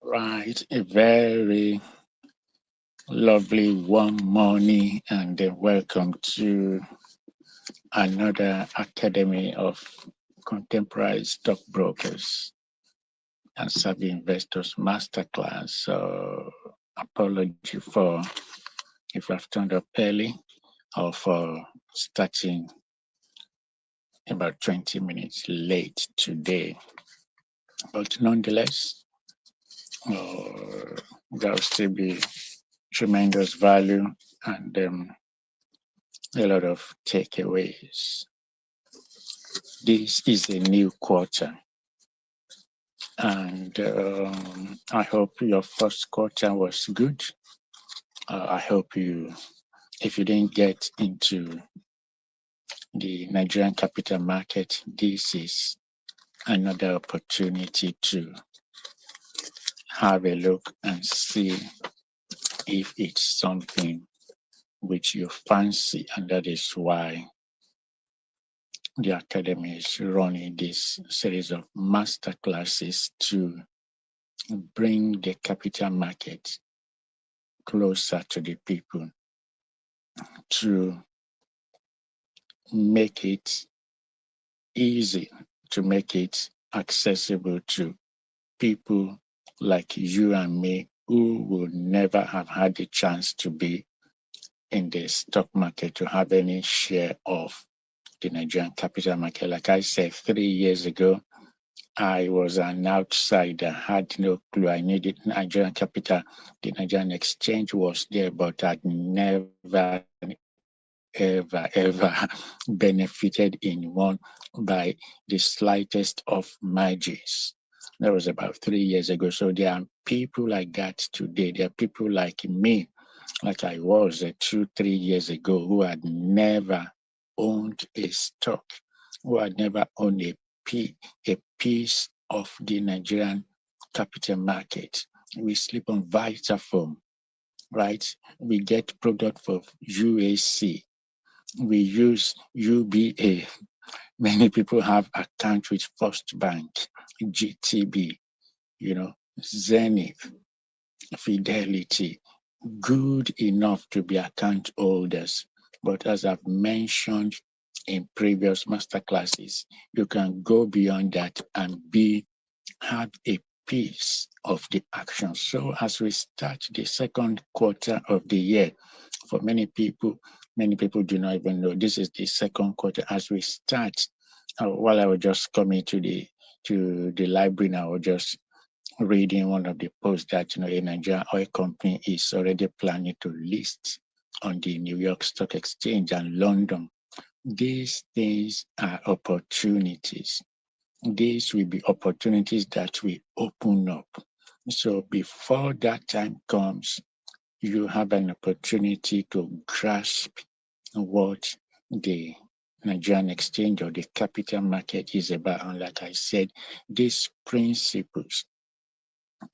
Right, a very lovely warm morning, and welcome to another Academy of Contemporary Stockbrokers and Savvy Investors Masterclass. So, apology for if I've turned up early or for starting about 20 minutes late today. But nonetheless, there'll still be tremendous value and a lot of takeaways. This is a new quarter, and I hope your first quarter was good. I hope if you didn't get into the Nigerian capital market, this is another opportunity to have a look and see if it's something which you fancy, and that is why the Academy is running this series of master classes to bring the capital market closer to the people, to make it easy, to make it accessible to people like you and me who will never have had the chance to be in the stock market, to have any share of the Nigerian capital market. Like I said, 3 years ago, I was an outsider, had no clue. I needed Nigerian capital. The Nigerian exchange was there, but I'd never, ever benefited in one by the slightest of margins. That was about 3 years ago. So there are people like that today. There are people like me, like I was 2, 3 years ago, who had never owned a stock, who had never owned a piece of the Nigerian capital market. We sleep on Vitafoam, right? We get product for UAC. We use UBA. Many people have account with First Bank, GTB, Zenith, Fidelity, good enough to be account holders. But as I've mentioned in previous masterclasses, you can go beyond that and have a piece of the action. So as we start the second quarter of the year, for many people do not even know this is the second quarter. As we start, while I was just coming to the library now, I was just reading one of the posts that a Nigerian oil company is already planning to list on the New York Stock Exchange and London. These things are opportunities. These will be opportunities that will open up. So before that time comes, you have an opportunity to grasp what the Nigerian exchange or the capital market is about. And like I said, these principles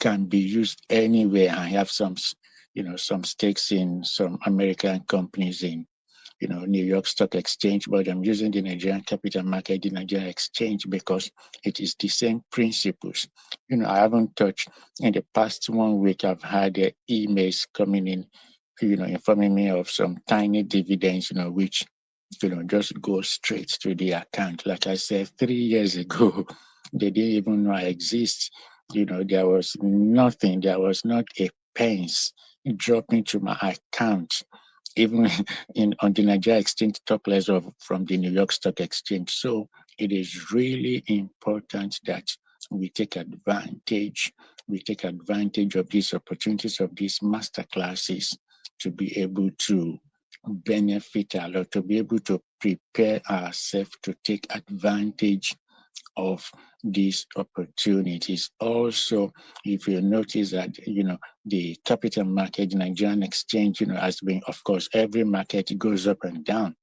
can be used anywhere. I have some stakes in some American companies in, New York Stock Exchange, but I'm using the Nigerian capital market, the Nigerian exchange, because it is the same principles. I haven't touched in the past 1 week. I've had emails coming in, informing me of some tiny dividends, which, just go straight to the account. Like I said, 3 years ago, they didn't even know I exist. There was nothing, there was not a pence dropping to my account, even on the Nigeria Exchange, talk less of from the New York Stock Exchange. So it is really important that we take advantage of these opportunities, of these master classes, to be able to benefit a lot, to be able to prepare ourselves to take advantage of these opportunities. Also, if you notice that, the capital market, the Nigerian exchange, has been, of course, every market goes up and down,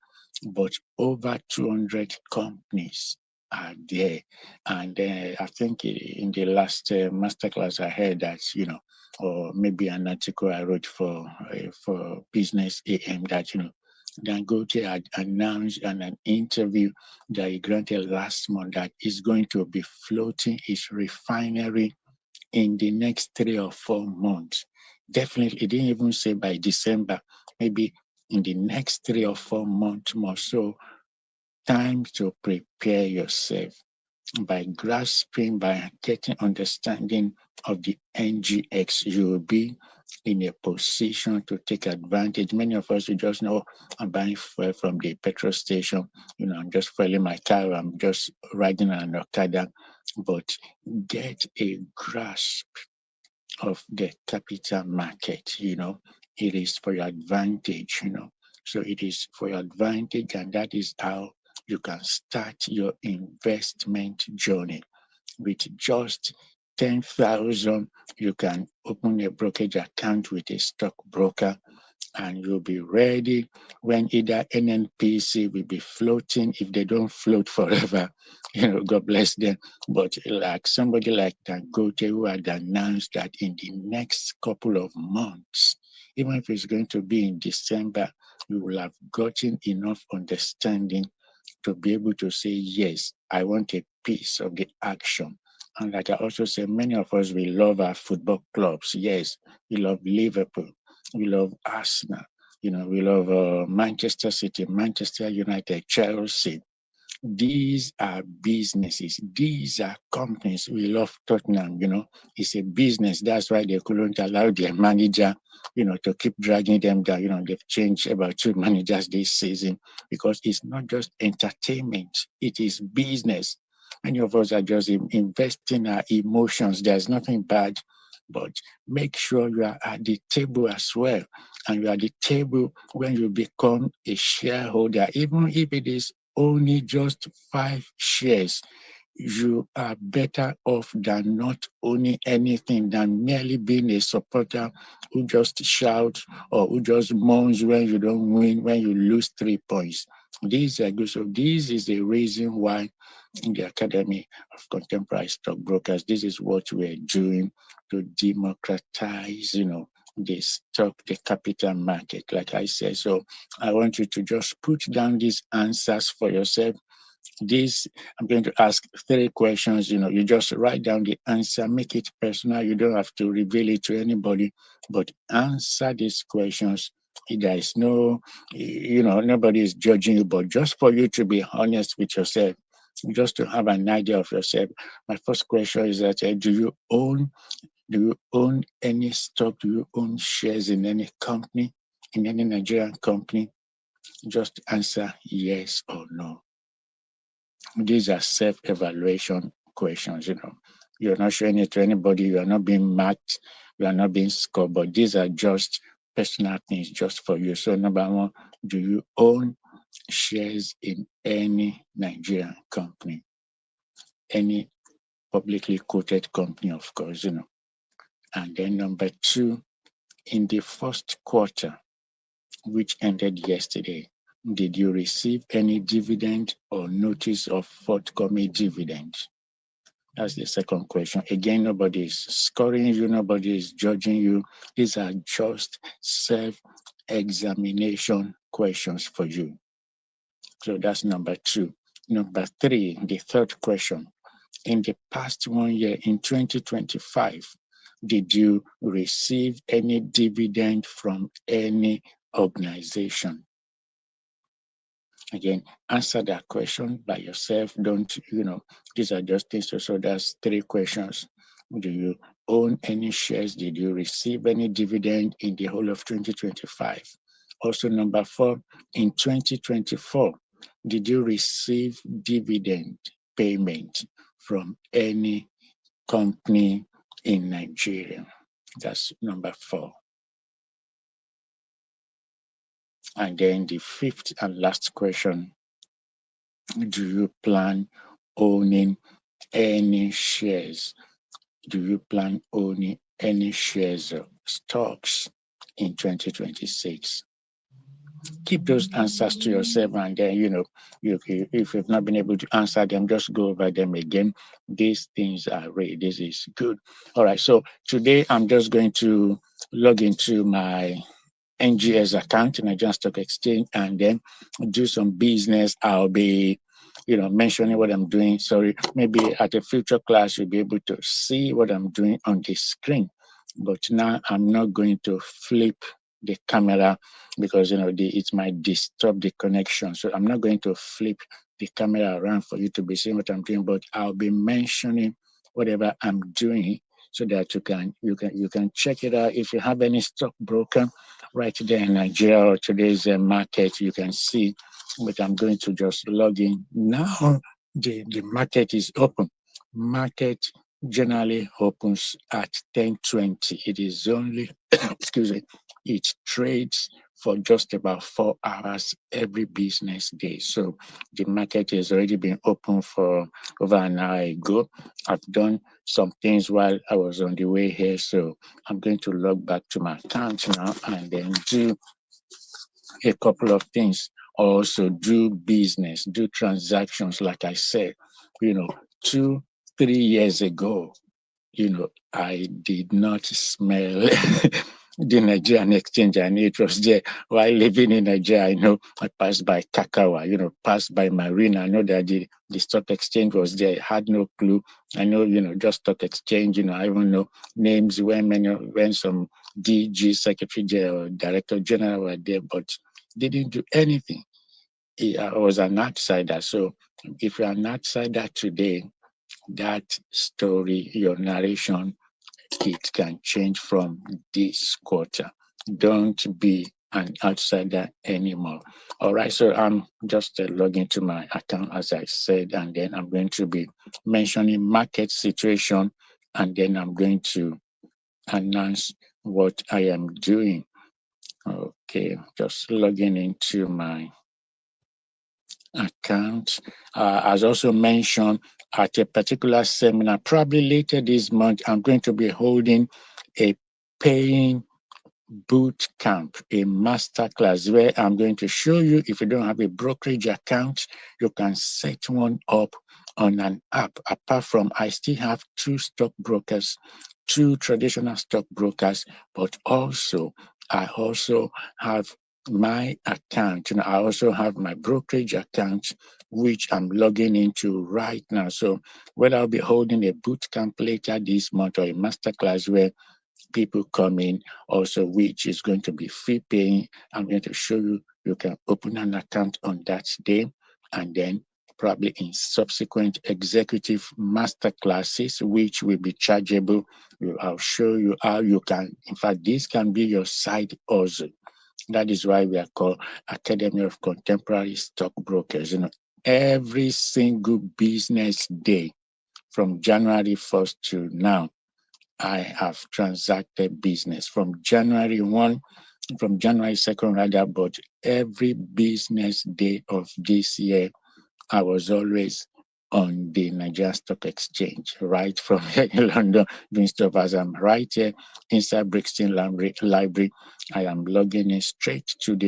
but over 200 companies are there. And I think in the last masterclass, I heard that, or maybe an article I wrote for Business AM, that, Dangote had announced in an interview that he granted last month that he's going to be floating his refinery in the next 3 or 4 months. Definitely, it didn't even say by December, maybe in the next 3 or 4 months more. So, time to prepare yourself by grasping, by getting understanding of the NGX. You will be in a position to take advantage. Many of us, we just know I'm buying fuel from the petrol station. I'm just fueling my car. I'm just riding an Okada. But get a grasp of the capital market. It is for your advantage. So it is for your advantage, and that is how you can start your investment journey. With just 10,000, you can open a brokerage account with a stockbroker, and you'll be ready when either NNPC will be floating. If they don't float forever, God bless them. But like somebody like Dangote, who had announced that in the next couple of months, even if it's going to be in December, you will have gotten enough understanding to be able to say, yes, I want a piece of the action. And like I also said, many of us, we love our football clubs. Yes, we love Liverpool. We love Arsenal. We love Manchester City, Manchester United, Chelsea. These are businesses. These are companies. We love Tottenham, it's a business. That's why they couldn't allow their manager, to keep dragging them down. They've changed about 2 managers this season because it's not just entertainment. It is business. Many of us are just investing our emotions. There's nothing bad, but make sure you are at the table as well. And you are at the table when you become a shareholder, even if it is only just 5 shares, you are better off than not owning anything, than merely being a supporter who just shouts or who just moans when you don't win, when you lose 3 points. These are good. So this is the reason why in the Academy of Contemporary Stockbrokers, this is what we're doing to democratize, the capital market, like I said. So I want you to just put down these answers for yourself. I'm going to ask 3 questions. You just write down the answer, make it personal. You don't have to reveal it to anybody, but answer these questions. There is nobody is judging you, but just for you to be honest with yourself, just to have an idea of yourself. My first question is that do you own any stock? Do you own shares in any company, in any Nigerian company? Just answer yes or no. These are self-evaluation questions. You're not showing it to anybody. You are not being marked. You are not being scored. But these are just personal things, just for you. So number 1, do you own shares in any Nigerian company? Any publicly quoted company, of course. And then number 2, in the first quarter, which ended yesterday, did you receive any dividend or notice of forthcoming dividend? That's the second question. Again, nobody is scoring you, nobody is judging you. These are just self-examination questions for you. So that's number 2. Number 3, the third question. In the past 1 year, in 2025, did you receive any dividend from any organization? Again, answer that question by yourself. Don't, these are just things. So that's 3 questions. Do you own any shares? Did you receive any dividend in the whole of 2025? Also, number 4, in 2024, did you receive dividend payment from any company in Nigeria? That's number 4. And then the 5th and last question, do you plan owning any shares? Do you plan owning any shares of stocks in 2026? Keep those answers to yourself, and then, if you've not been able to answer them, just go over them again. These things are ready. This is good. All right. So today I'm just going to log into my NGS account, Nigerian Stock Exchange, and then do some business. I'll be mentioning what I'm doing. Sorry, maybe at a future class, you'll be able to see what I'm doing on the screen. But now I'm not going to flip the camera because, it might disturb the connection. So I'm not going to flip the camera around for you to be seeing what I'm doing, but I'll be mentioning whatever I'm doing so that you can check it out. If you have any stockbroker right there in Nigeria or today's market, you can see. But I'm going to just log in now. The market is open. Market generally opens at 10:20. It is only excuse me. It trades for just about 4 hours every business day. So the market has already been open for over an hour ago. I've done some things while I was on the way here, so I'm going to log back to my account now and then do a couple of things. Also do business, do transactions. Like I said, 2 3 years ago, I did not smell the Nigerian exchange. I knew it was there. While living in Nigeria, I know I passed by Kakawa, passed by Marina. I know that the stock exchange was there. I had no clue. I know, just stock exchange, I even know names when some DG, Secretary General, Director General were there, but didn't do anything. I was an outsider. So if you're an outsider today, that story, your narration, it can change from this quarter. Don't be an outsider anymore. All right, so I'm just logging to my account, as I said, and then I'm going to be mentioning market situation, and then I'm going to announce what I am doing. Okay, just logging into my account. As also mentioned, at a particular seminar, probably later this month, I'm going to be holding a paying boot camp, a masterclass where I'm going to show you, if you don't have a brokerage account, you can set one up on an app. Apart from, I still have two stockbrokers, two traditional stockbrokers, but also I also have my account. I also have my brokerage account, which I'm logging into right now. So whether I'll be holding a boot camp later this month or a masterclass where people come in also, which is going to be fee paying, I'm going to show you, you can open an account on that day, and then probably in subsequent executive master classes, which will be chargeable, I'll show you how you can, in fact, this can be your side hustle. That is why we are called Academy of Contemporary Stockbrokers. Every single business day from January 1st to now, I have transacted business from January 1, from January 2nd rather, but every business day of this year, I was always on the Nigerian Stock Exchange, right from here in London, doing stuff as I'm right here inside Brixton Library. I am logging in straight to the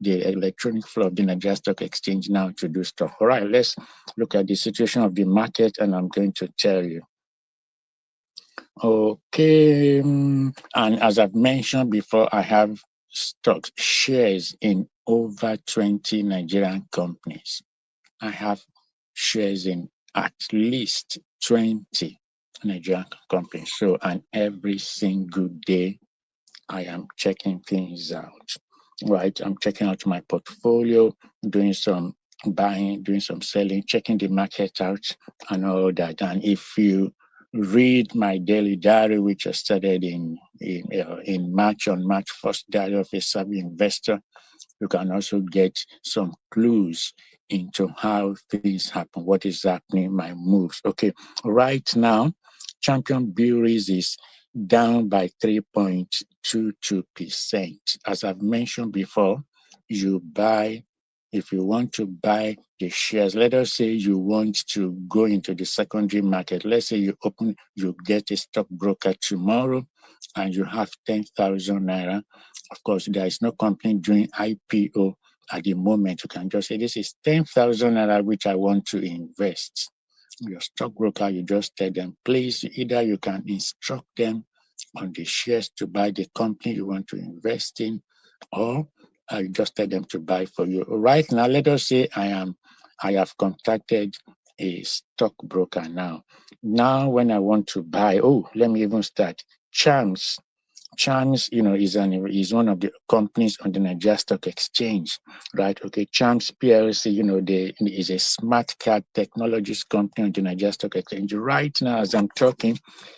electronic floor of the Nigerian Stock Exchange now to do stuff. All right, let's look at the situation of the market, and I'm going to tell you. Okay, and as I've mentioned before, I have stock shares in over 20 Nigerian companies. I have shares in at least 20 Nigerian companies. So, and every single day, I am checking things out. Right, I'm checking out my portfolio, doing some buying, doing some selling, checking the market out, and all that. And if you read my daily diary, which I started in March, on March 1st, Diary of a Savvy Investor, you can also get some clues into how things happen, what is happening, my moves. Okay, right now, Champion Breweries is down by 3.22%. As I've mentioned before, you buy, if you want to buy the shares, let us say you want to go into the secondary market. Let's say you get a stockbroker tomorrow and you have 10,000 naira. Of course, there is no company doing IPO at the moment. You can just say, this is 10,000 naira which I want to invest. Your stockbroker, you just tell them, please, either you can instruct them on the shares to buy the company you want to invest in, or you just tell them to buy for you. Right now, let us say I am I have contacted a stockbroker now. Now, when I want to buy, let me even start. Chance Chams, is one of the companies on the Nigerian Stock Exchange, right? Okay, Chams PLC, is a smart card technologies company on the Nigerian Stock Exchange. Right now, as I'm talking,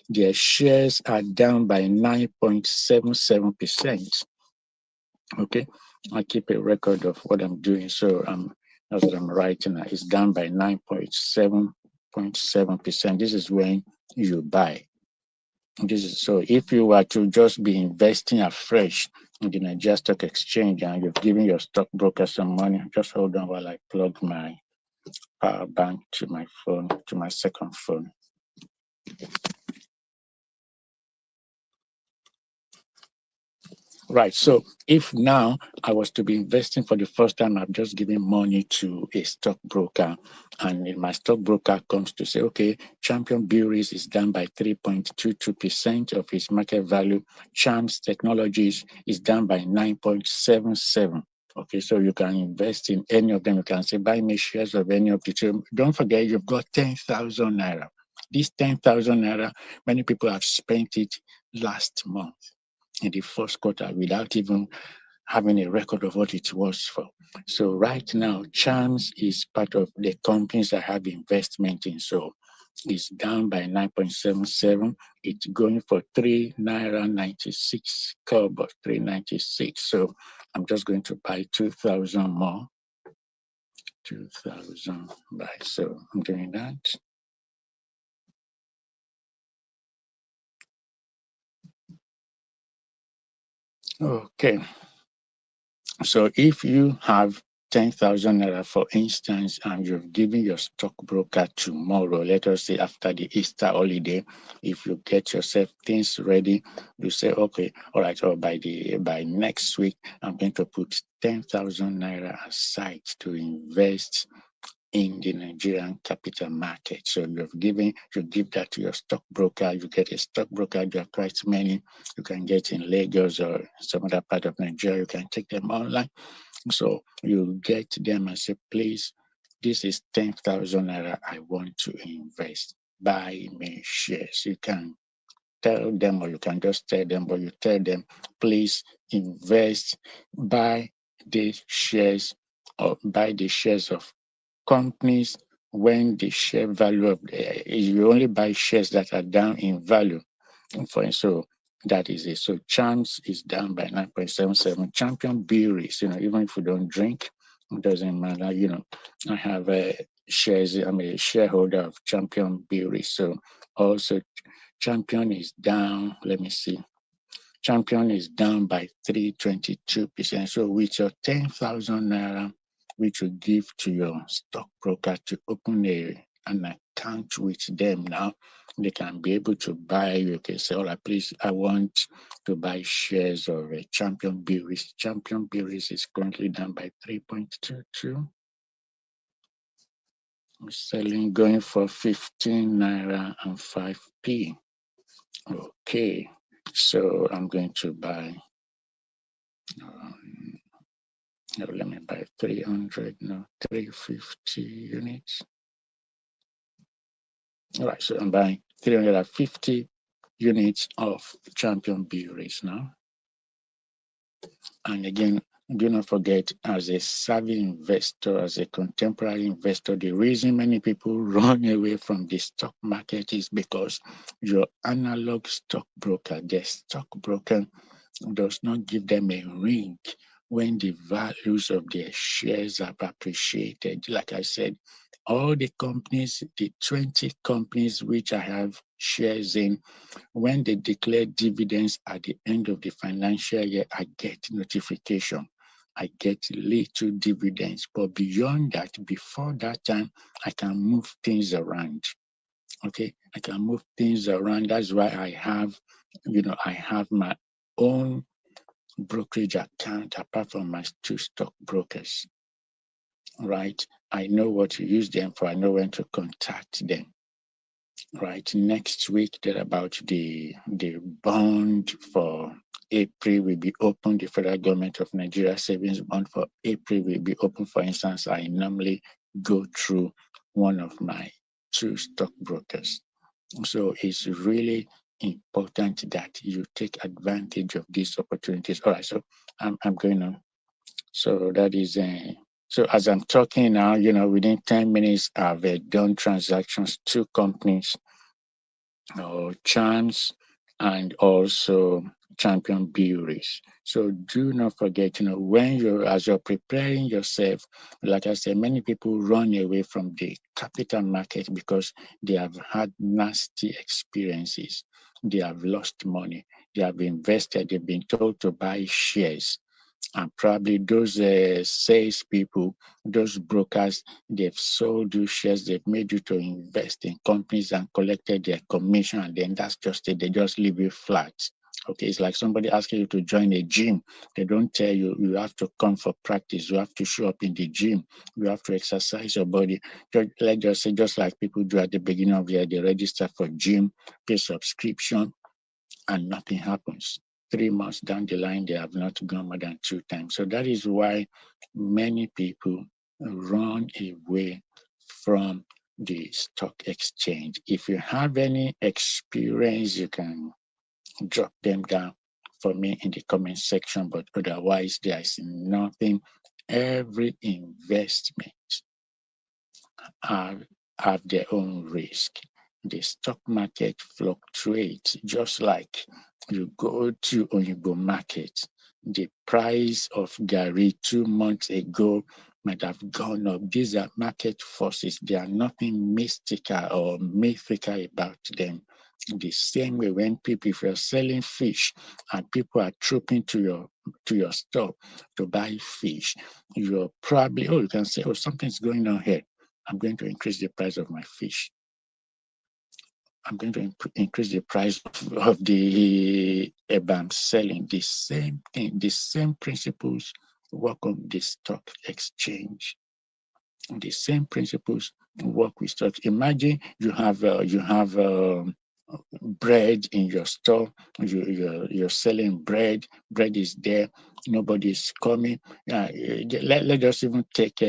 their shares are down by 9.77%. Okay, I keep a record of what I'm doing, so that's what I'm writing now. It's down by 9.7%. This is when you buy. So if you were to just be investing afresh in the Nigerian Stock Exchange and you're giving your stockbroker some money, just hold on while I plug my power bank to my phone, to my second phone. Right. So if now I was to be investing for the first time, I'm just giving money to a stockbroker, and my stockbroker comes to say, okay, Champion Breweries is down by 3.22% of its market value. Champs Technologies is down by 9.77. Okay, so you can invest in any of them. You can say, buy me shares of any of the two. Don't forget, you've got 10,000 naira. This 10,000 naira, many people have spent it last month in the first quarter without even having a record of what it was for. So right now, Chams is part of the companies I have investment in. So it's down by 9.77. It's going for 3.96 naira, 396. So I'm just going to buy 2,000 more. 2,000 buy. So I'm doing that. Okay. So if you have 10,000 naira, for instance, and you've given your stockbroker tomorrow, let us say after the Easter holiday, if you get yourself things ready, you say, okay, all right, or by next week, I'm going to put 10,000 naira aside to invest in the Nigerian capital market. So you give that to your stockbroker, you get a stockbroker, there are quite many you can get in Lagos or some other part of Nigeria, you can take them online. So you get them and say, please, this is 10,000 naira I want to invest. Buy me shares. You can tell them, or you can just tell them, but you tell them, please invest, buy the shares, or buy the shares of companies when the share value of you only buy shares that are down in value. So that is it. So Chance is down by 9.77. Champion Breweries, even if we don't drink, it doesn't matter. I have shares. I'm a shareholder of Champion Breweries. So also Champion is down. Let me see. Champion is down by 3.22%. So with your 10,000 naira, which you give to your stockbroker to open an account with them now, they can be able to buy. You can say, all right, please, I want to buy shares of a Champion Breweries. Champion Breweries is currently down by 3.22. Selling, going for 15 naira and 5p. Okay, so I'm going to buy. Let me buy 350 units. All right, so I'm buying 350 units of Champion Breweries now. And again, do not forget, as a savvy investor, as a contemporary investor, the reason many people run away from the stock market is because your analog stockbroker, the stockbroker, does not give them a ring when the values of their shares have appreciated. Like I said, all the companies, the 20 companies which I have shares in, when they declare dividends at the end of the financial year, I get notification. I get little dividends. But beyond that, before that time, I can move things around. Okay, I can move things around. That's why I have my own brokerage account apart from my two stockbrokers. Right? I know what to use them for. I know when to contact them. Right, next week, they're about the bond for April will be open. The federal government of Nigeria savings bond for April will be open. For instance, I normally go through one of my two stockbrokers. So it's really important that you take advantage of these opportunities. All right, so I'm going on. So that is so as I'm talking now, within 10 minutes, I've done transactions, two companies, Chance and also Champion Breweries. So do not forget, when as you're preparing yourself, like I said, many people run away from the capital market because they have had nasty experiences. They have lost money. They have invested. They've been told to buy shares, and probably those sales people, those brokers, they've sold you shares, they've made you to invest in companies and collected their commission, and then that's just it. They just leave you flat. Okay, it's like somebody asking you to join a gym. They don't tell you you have to come for practice. You have to show up in the gym. You have to exercise your body. Let's just say, just like people do at the beginning of the year, they register for gym, pay subscription, and nothing happens. 3 months down the line, they have not gone more than 2 times. So that is why many people run away from the stock exchange. If you have any experience, you can drop them down for me in the comment section. But otherwise, there is nothing. Every investment have their own risk. The stock market fluctuates just like you go to Oyinbo market. The price of Gary 2 months ago might have gone up. These are market forces. There are nothing mystical or mythical about them. The same way when people, if you're selling fish and people are trooping to your store to buy fish, you're probably, you can say, something's going on here. I'm going to increase the price of my fish. I'm going to increase the price of the I'm selling. The same thing, the same principles work on the stock exchange. The same principles work with stock. Imagine you have bread in your store. You're selling bread. Bread is there. Nobody's coming. Let us even take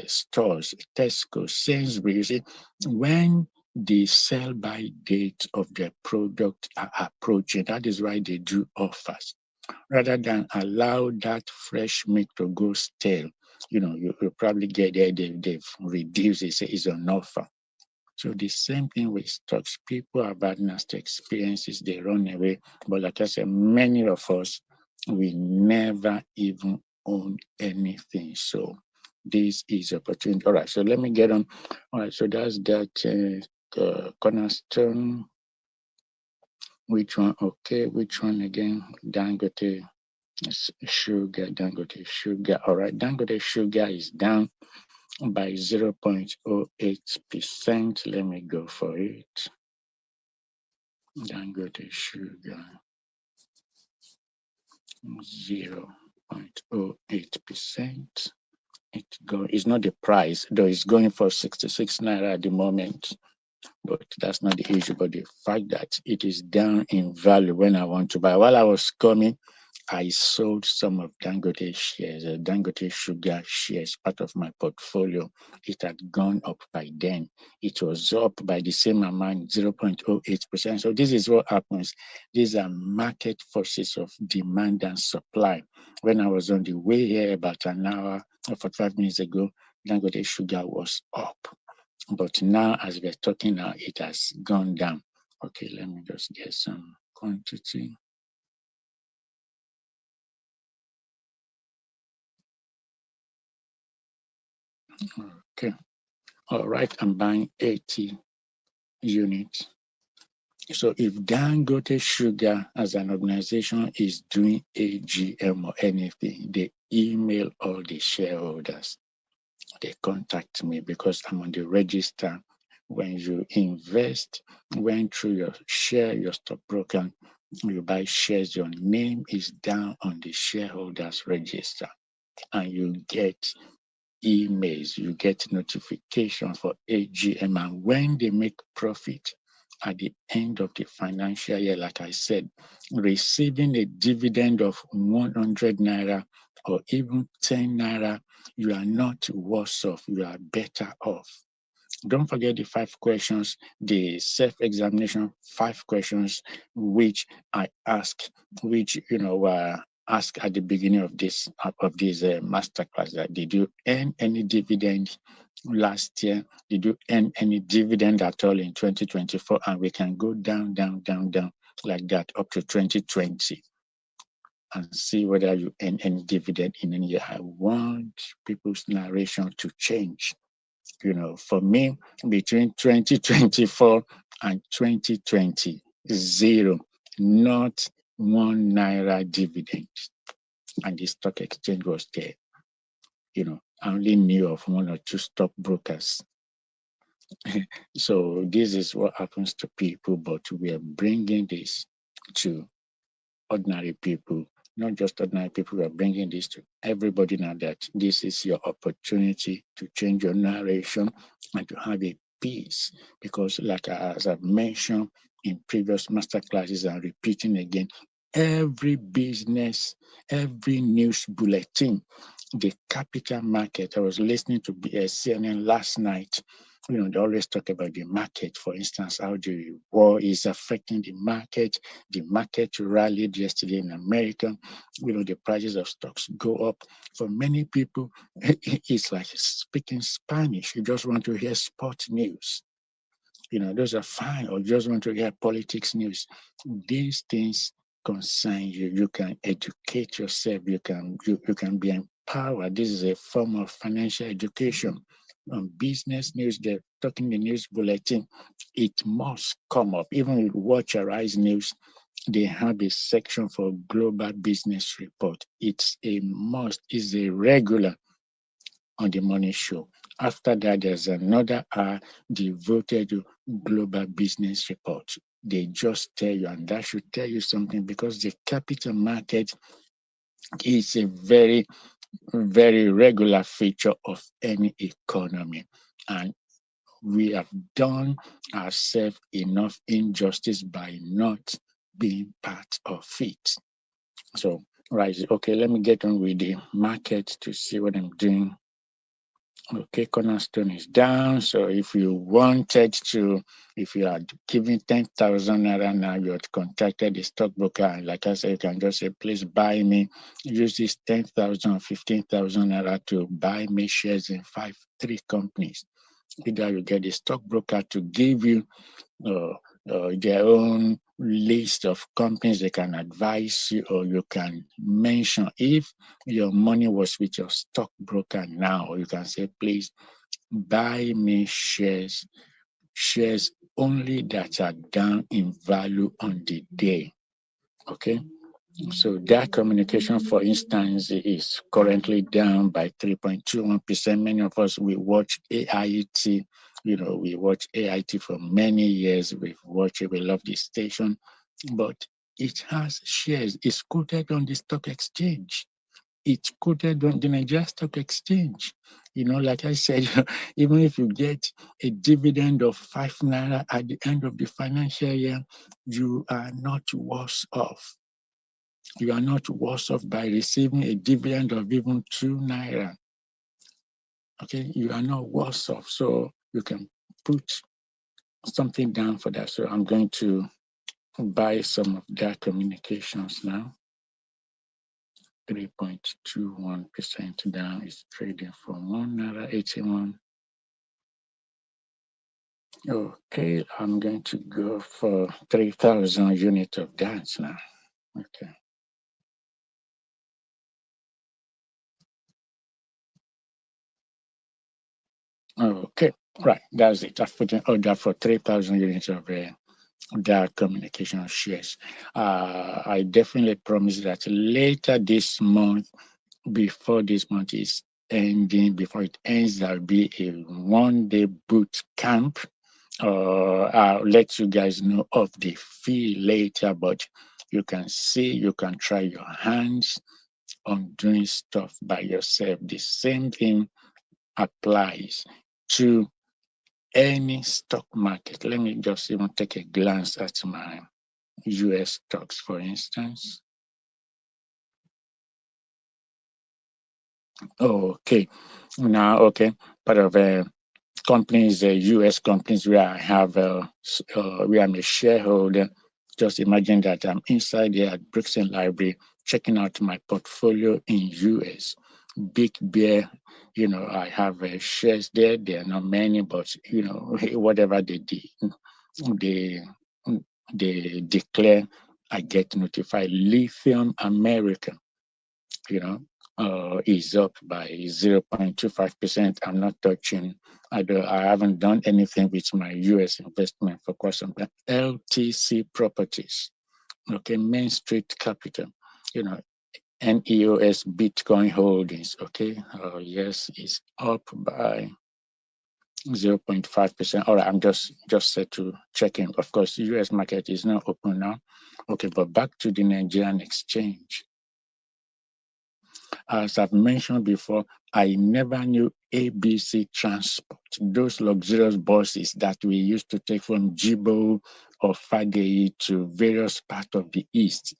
stores, Tesco, Sainsbury's. You see, when the sell-by date of their product are approaching, that is why they do offers. Rather than allow that fresh meat to go stale, you probably get there, they've reduced it, say it's on offer. So the same thing with stocks. People have had nasty experiences, they run away. But like I said, many of us, we never even own anything. So this is opportunity. All right, so let me get on. All right, so that's that cornerstone. Which one? Okay, which one again? Dangote Sugar. All right, Dangote Sugar is down by 0.08%. Let me go for it. Dangote Sugar, 0.08%. It's not the price, though it's going for 66 naira at the moment. But that's not the issue. But the fact that it is down in value when I want to buy. While I was coming, I sold some of Dangote shares, Dangote Sugar shares, part of my portfolio. It had gone up by then. It was up by the same amount, 0.08%. So this is what happens. These are market forces of demand and supply. When I was on the way here about an hour or 45 minutes ago, Dangote Sugar was up. But now, as we're talking now, it has gone down. Okay, let me just get some quantity. Okay. All right, I'm buying 80 units. So if Dangote Sugar as an organization is doing AGM or anything, they email all the shareholders. They contact me because I'm on the register. When you invest, when through your share, your stockbroker, you buy shares, your name is down on the shareholders register, and you get emails, you get notification for AGM, and when they make profit at the end of the financial year, like I said, receiving a dividend of 100 naira or even 10 naira You are not worse off, you are better off. Don't forget the 5 questions, the self-examination 5 questions which I ask, which ask at the beginning of this masterclass. That did you earn any dividend last year? Did you earn any dividend at all in 2024? And we can go down, down, down, down like that up to 2020 and see whether you earn any dividend in any year. I want people's narration to change. For me, between 2024 and 2020, zero, not 1 naira dividend. And the stock exchange was there. I only knew of 1 or 2 stockbrokers. So this is what happens to people, but we are bringing this to ordinary people, not just ordinary people. We are bringing this to everybody now that this is your opportunity to change your narration and to have a peace. Because, as I've mentioned in previous master classes and repeating again, every business, every news bulletin, the capital market. I was listening to CNN last night. They always talk about the market, for instance, how the war is affecting the market. The market rallied yesterday in America. The prices of stocks go up. For many people, it's like speaking Spanish. You just want to hear sport news. Those are fine, or just want to hear politics news. These things concern you. You can educate yourself. You can be empowered. This is a form of financial education. On business news, they're talking the news bulletin. It must come up. Even with Watch Your Eyes News, they have a section for global business report. It's a must. It's a regular on the morning show. After that, there's another hour devoted to global business report. They just tell you, and that should tell you something, because the capital market is a very, very regular feature of any economy. And we have done ourselves enough injustice by not being part of it. So, right, okay, let me get on with the market to see what I'm doing. Okay, cornerstone is down. So if you had given 10,000 naira now, you had contacted the stockbroker, and like I said, you can just say, please buy me. Use this 10,000 or 15,000 naira to buy me shares in 3 companies. Either you get the stockbroker to give you their own list of companies they can advise you, or you can mention, if your money was with your stockbroker now, you can say, please buy me shares only that are down in value on the day. Okay. So that communication, for instance, is currently down by 3.21%. Many of us, we watch AIT. We watch AIT for many years. We've watched it. We love this station. But it has shares. It's quoted on the stock exchange. It's quoted on the Nigerian Stock Exchange. Like I said, even if you get a dividend of 5 naira at the end of the financial year, you are not worse off. You are not worse off by receiving a dividend of even 2 naira. Okay, you are not worse off. So you can put something down for that. So I'm going to buy some of that communications now. 3.21% down is trading for 1.81 naira. Okay, I'm going to go for 3,000 units of that now. Okay. Okay, right, that's it. I've put an order for 3,000 units of that communication shares. I definitely promise that later this month, before this month is ending, before it ends, there'll be a 1-day boot camp. I'll let you guys know of the fee later, but you can try your hands on doing stuff by yourself. The same thing applies to any stock market. Let me just even take a glance at my US stocks, for instance. Okay. Now, okay, part of companies, U.S. companies where I have, where I'm a shareholder. Just imagine that I'm inside there at Brixton Library, checking out my portfolio in U.S. Big Bear, I have shares there. There are not many, but whatever they they declare, I get notified. Lithium America, you know, is up by 0.25%. I'm not touching. I haven't done anything with my US investment for quite some time. LTC Properties, okay, Main Street Capital, you know, NEOS Bitcoin Holdings, okay, yes, is up by 0.5%. All right, I'm just set to check in. Of course, the US market is not open now. Okay, but back to the Nigerian exchange. As I've mentioned before, I never knew ABC Transport, those luxurious buses that we used to take from Jibo or Fagei to various parts of the East.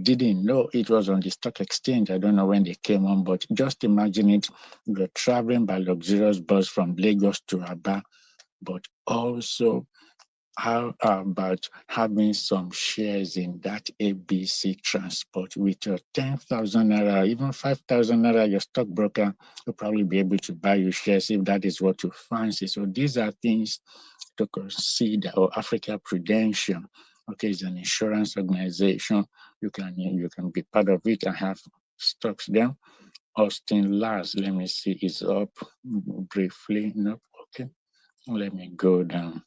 Didn't know it was on the stock exchange. I don't know when they came on, but just imagine it. We're traveling by luxurious bus from Lagos to Aba, but also how about having some shares in that ABC Transport with your 10,000 naira, even 5,000 naira, your stockbroker will probably be able to buy you shares if that is what you fancy. So these are things to consider. Or Africa Prudential, okay, it's an insurance organization. You can be part of it and have stocks there. Austin Lars, let me see, is up briefly. Nope, okay. Let me go down.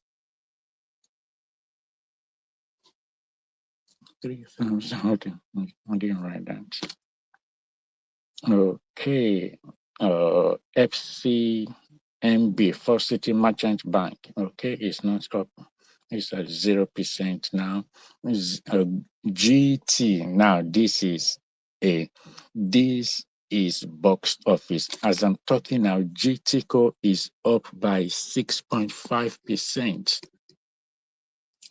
3,000. Okay, I didn't write that. Okay. FCMB, First City Merchant Bank. Okay, it's not up. It's at 0% now. GT. Now this is box office. As I'm talking now, GTCO is up by 6.5%.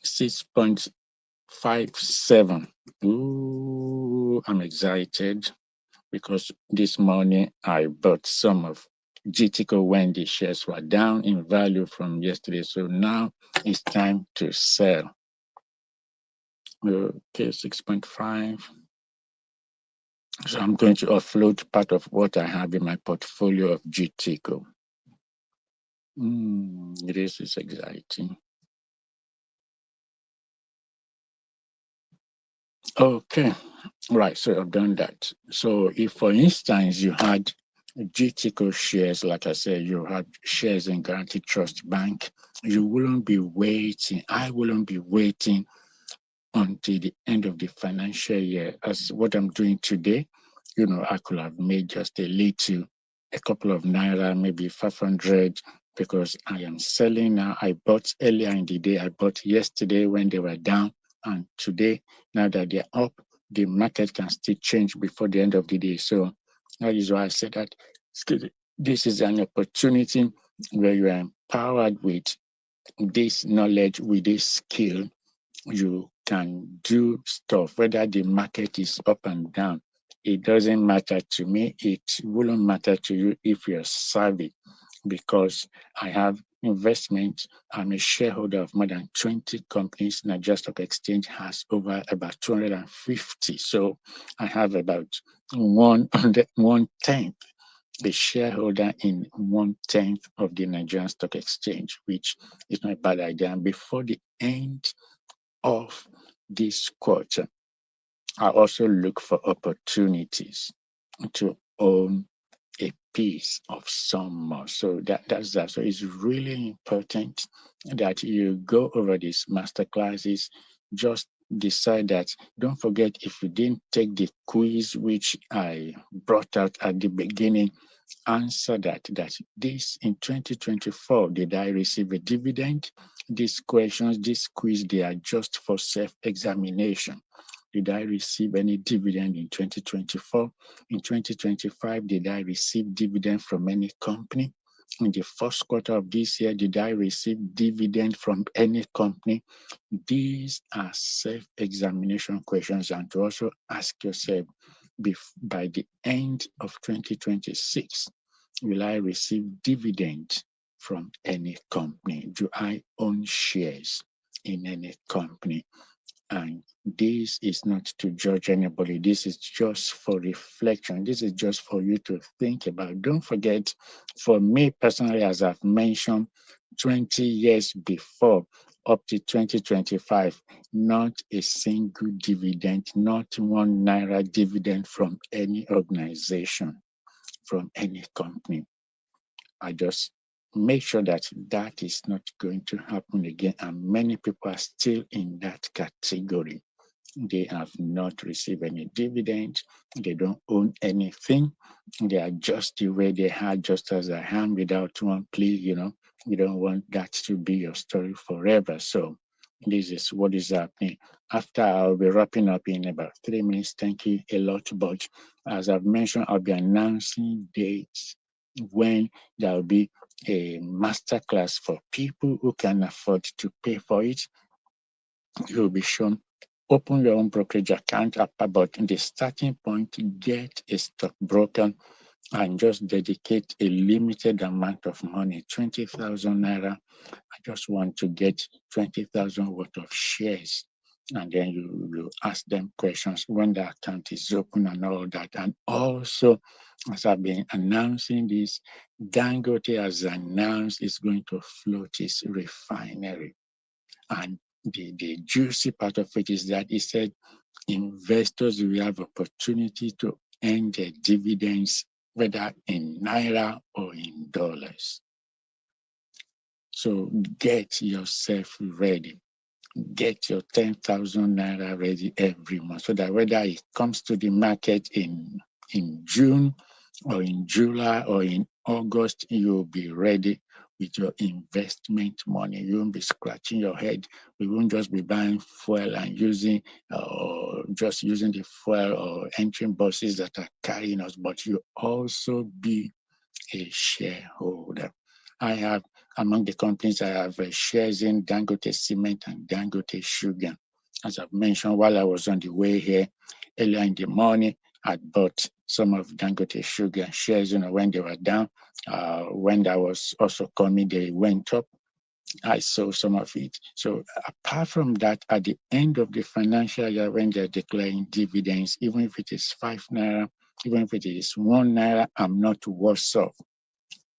6.57. Ooh, I'm excited because this morning I bought some of GTCO when the shares were down in value from yesterday. So now it's time to sell. Okay, 6.5. So I'm going to offload part of what I have in my portfolio of GTCO. This is exciting. Okay, right. So I've done that. So if, for instance, you had GTCO shares, like I said, you had shares in Guaranty Trust Bank, you wouldn't be waiting. I wouldn't be waiting until the end of the financial year. As what I'm doing today, I could have made just a couple of naira, maybe 500, because I am selling now. I bought earlier in the day. I bought yesterday when they were down, and today, now that they're up, the market can still change before the end of the day. So that is why I said that this is an opportunity where you are empowered with this knowledge, with this skill. You can do stuff, whether the market is up and down. It doesn't matter to me. It wouldn't matter to you if you're savvy, because I have investment. I'm a shareholder of more than 20 companies. Nigerian Stock Exchange has over about 250. So I have about one tenth, a shareholder in 1/10 of the Nigerian Stock Exchange, which is not a bad idea. And before the end of this quarter, I also look for opportunities to own a piece of some more. So that's that. So it's really important that you go over these master classes. Just decide that. Don't forget, if you didn't take the quiz which I brought out at the beginning, answer that this in 2024, did I receive a dividend? These questions, this quiz, they are just for self-examination. Did I receive any dividend in 2024? In 2025, did I receive dividend from any company? In the first quarter of this year, did I receive dividend from any company? These are self-examination questions, and to also ask yourself, by the end of 2026, will I receive dividend from any company? Do I own shares in any company? And this is not to judge anybody. This is just for reflection. This is just for you to think about. Don't forget, for me personally, as I've mentioned, 20 years before, up to 2025, not a single dividend, not 1 naira dividend from any organization, from any company. I just make sure that that is not going to happen again. And many people are still in that category. They have not received any dividend. They don't own anything. They are just the way they are, just as I am, without one plea. We don't want that to be your story forever. So this is what is happening. After, I'll be wrapping up in about 3 minutes. Thank you a lot. But as I've mentioned, I'll be announcing dates when there will be a masterclass for people who can afford to pay for it. You will be shown. Open your own brokerage account up about the starting point, get a stockbroker, and just dedicate a limited amount of money, 20,000 naira. I just want to get 20,000 worth of shares. And then you ask them questions when the account is open and all that. And also, as I've been announcing this, Dangote has announced it's going to float his refinery. And the juicy part of it is that he said investors will have opportunity to earn their dividends, whether in naira or in dollars. So get yourself ready. Get your 10,000 naira ready every month, so that whether it comes to the market in June or in July or in August, you'll be ready with your investment money. You won't be scratching your head. We won't just be buying fuel and using or just using the fuel or entering buses that are carrying us, but you also be a shareholder. I have, among the companies, I have shares in Dangote Cement and Dangote Sugar. As I've mentioned, while I was on the way here earlier in the morning, I bought some of Dangote Sugar shares, when they were down. When that was also coming, they went up. I saw some of it. So apart from that, at the end of the financial year, when they're declaring dividends, even if it is 5 naira, even if it is 1 naira, I'm not worse off.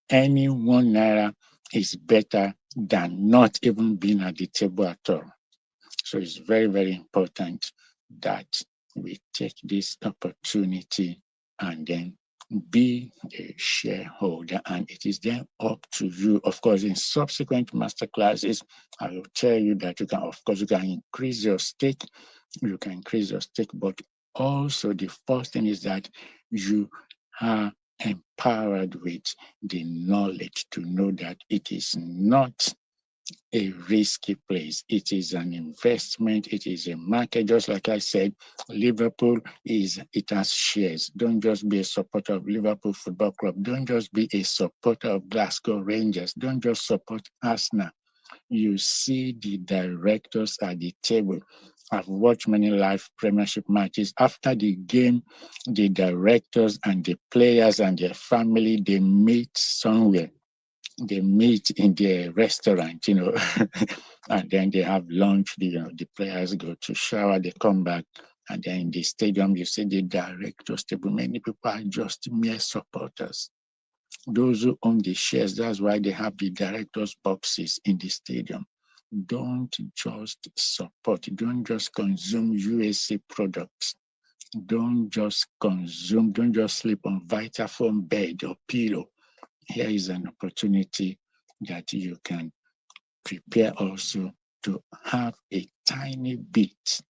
Any 1 naira is better than not even being at the table at all. So it's very, very important that we take this opportunity and then be a shareholder. And it is then up to you. Of course, in subsequent masterclasses, I will tell you that you can increase your stake. You can increase your stake, but also the first thing is that you are empowered with the knowledge to know that it is not a risky place. It is an investment. It is a market. Just like I said, Liverpool it has shares. Don't just be a supporter of Liverpool Football Club. Don't just be a supporter of Glasgow Rangers. Don't just support Arsenal. You see the directors at the table. I've watched many live Premiership matches. After the game, the directors and the players and their family, they meet somewhere. They meet in their restaurant, and then they have lunch. The players go to shower, they come back, and then in the stadium, you see the directors table. Many people are just mere supporters. Those who own the shares, that's why they have the directors' boxes in the stadium. Don't just support, don't just consume USC products. Don't just sleep on Vitafoam bed or pillow. Here is an opportunity that you can prepare also to have a tiny bit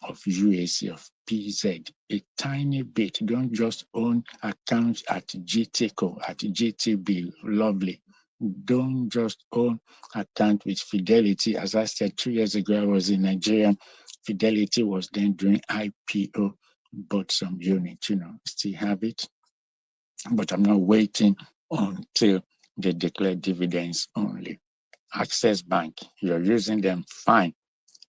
of USC, of PZ, a tiny bit. Don't just own accounts at GTCO, at GTB, lovely. Don't just own account with Fidelity. As I said 2 years ago, I was in Nigeria. Fidelity was then doing IPO, bought some units, still have it. But I'm not waiting until they declare dividends only. Access Bank, you're using them fine.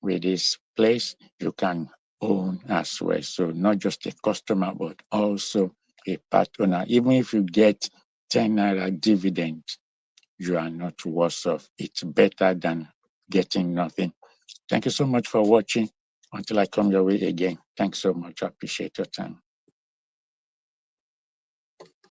With this place, you can own as well. So not just a customer, but also a part owner. Even if you get 10 naira dividend, you are not worse off. It's better than getting nothing. Thank you so much for watching. Until I come your way again, thanks so much. I appreciate your time.